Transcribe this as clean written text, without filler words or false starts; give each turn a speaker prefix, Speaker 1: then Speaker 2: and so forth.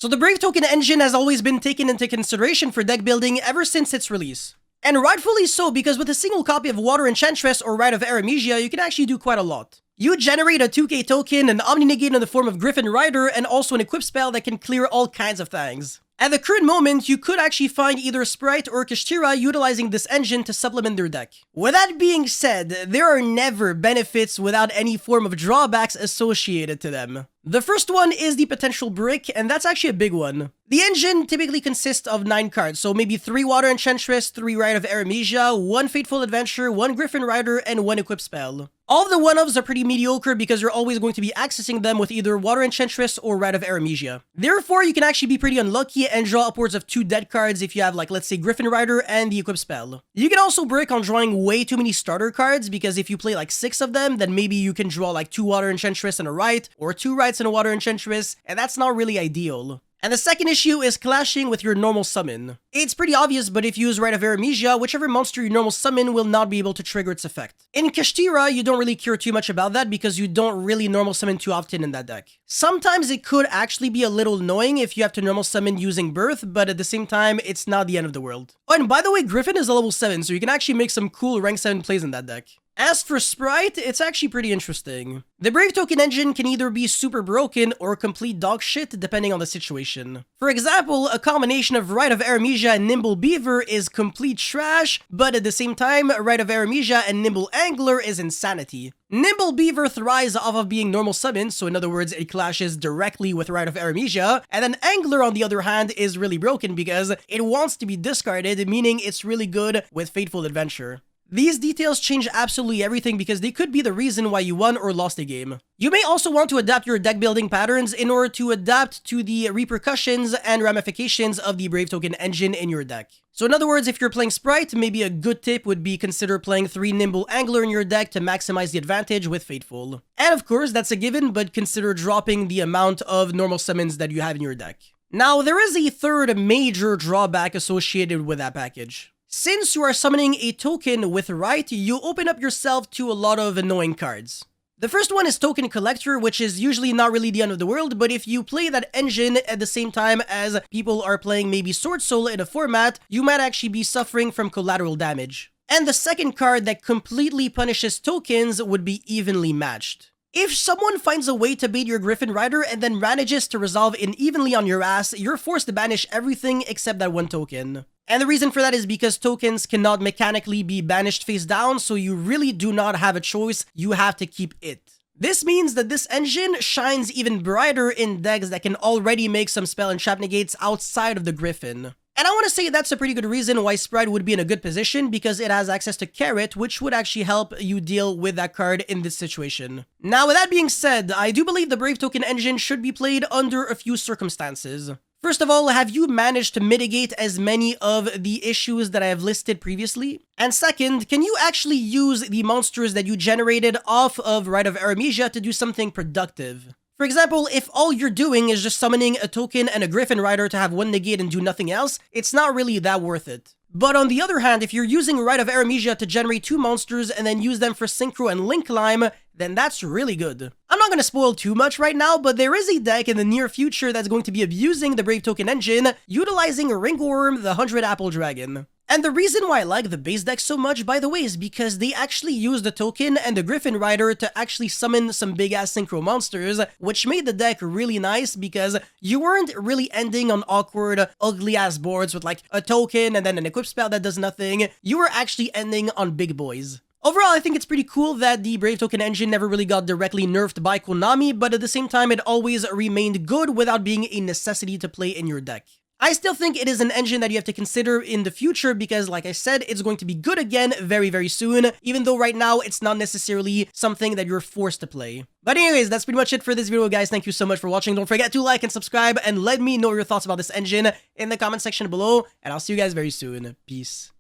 Speaker 1: So the Brave Token engine has always been taken into consideration for deck building ever since its release. And rightfully so, because with a single copy of Water Enchantress or Rite of Aramesia, you can actually do quite a lot. You generate a 2k token, an Omni-Negate in the form of Gryphon Rider, and also an equip spell that can clear all kinds of things. At the current moment, you could actually find either Sprite or Kashtira utilizing this engine to supplement their deck. With that being said, there are never benefits without any form of drawbacks associated to them. The first one is the potential brick, and that's actually a big one. The engine typically consists of 9 cards, so maybe 3 Water Enchantress, 3 Rite of Aramesia, 1 Fateful Adventure, 1 Gryphon Rider, and 1 Equip Spell. All of the 1-ofs are pretty mediocre because you're always going to be accessing them with either Water Enchantress or Rite of Aramesia. Therefore, you can actually be pretty unlucky and draw upwards of 2 dead cards if you have, like, let's say Gryphon Rider and the Equip Spell. You can also brick on drawing way too many starter cards because if you play like 6 of them, then maybe you can draw like 2 Water Enchantress and a Rite, or 2 Rites and a Water Enchantress, and that's not really ideal. And the second issue is clashing with your normal summon. It's pretty obvious, but if you use Rite of Aramesia, whichever monster you normal summon will not be able to trigger its effect. In Kashtira, you don't really care too much about that because you don't really normal summon too often in that deck. Sometimes it could actually be a little annoying if you have to normal summon using Birth, but at the same time, it's not the end of the world. Oh, and by the way, Gryphon is a level 7, so you can actually make some cool rank 7 plays in that deck. As for Sprite, it's actually pretty interesting. The Brave Token engine can either be super broken or complete dog shit depending on the situation. For example, a combination of Rite of Aramesia and NIMBLE BEAVER is complete trash, but at the same time, Rite of Aramesia and NIMBLE Angler is insanity. NIMBLE BEAVER thrives off of being normal summoned, so in other words, it clashes directly with Rite of Aramesia, and then Angler on the other hand is really broken because it wants to be discarded, meaning it's really good with Fateful Adventure. These details change absolutely everything because they could be the reason why you won or lost a game. You may also want to adapt your deck building patterns in order to adapt to the repercussions and ramifications of the Brave Token engine in your deck. So in other words, if you're playing Sprite, maybe a good tip would be consider playing 3 NIMBLE Angler in your deck to maximize the advantage with Fateful. And of course, that's a given, but consider dropping the amount of normal summons that you have in your deck. Now, there is a third major drawback associated with that package. Since you are summoning a token with Rite, you open up yourself to a lot of annoying cards. The first one is Token Collector, which is usually not really the end of the world, but if you play that engine at the same time as people are playing maybe Sword Soul in a format, you might actually be suffering from collateral damage. And the second card that completely punishes tokens would be Evenly Matched. If someone finds a way to bait your Gryphon Rider and then manages to resolve unevenly on your ass, you're forced to banish everything except that one token. And the reason for that is because tokens cannot mechanically be banished face down, so you really do not have a choice, you have to keep it. This means that this engine shines even brighter in decks that can already make some spell and trap negates outside of the Gryphon. And I want to say that's a pretty good reason why Sprite would be in a good position because it has access to Carrot, which would actually help you deal with that card in this situation. Now, with that being said, I do believe the Brave Token engine should be played under a few circumstances. First of all, have you managed to mitigate as many of the issues that I have listed previously? And second, can you actually use the monsters that you generated off of Rite of Aramesia to do something productive? For example, if all you're doing is just summoning a token and a Gryphon Rider to have 1 negate and do nothing else, it's not really that worth it. But on the other hand, if you're using Rite of Aramesia to generate 2 monsters and then use them for Synchro and Link Climb, then that's really good. I'm not going to spoil too much right now, but there is a deck in the near future that's going to be abusing the Brave Token engine, utilizing Ringworm, the 100 Apple Dragon. And the reason why I like the base deck so much, by the way, is because they actually used the token and the Gryphon Rider to actually summon some big-ass Synchro monsters, which made the deck really nice because you weren't really ending on awkward, ugly-ass boards with like a token and then an equip spell that does nothing. You were actually ending on big boys. Overall, I think it's pretty cool that the Brave Token engine never really got directly nerfed by Konami, but at the same time, it always remained good without being a necessity to play in your deck. I still think it is an engine that you have to consider in the future because, like I said, it's going to be good again very, very soon, even though right now it's not necessarily something that you're forced to play. But anyways, that's pretty much it for this video, guys. Thank you so much for watching. Don't forget to like and subscribe, and let me know your thoughts about this engine in the comment section below, and I'll see you guys very soon. Peace.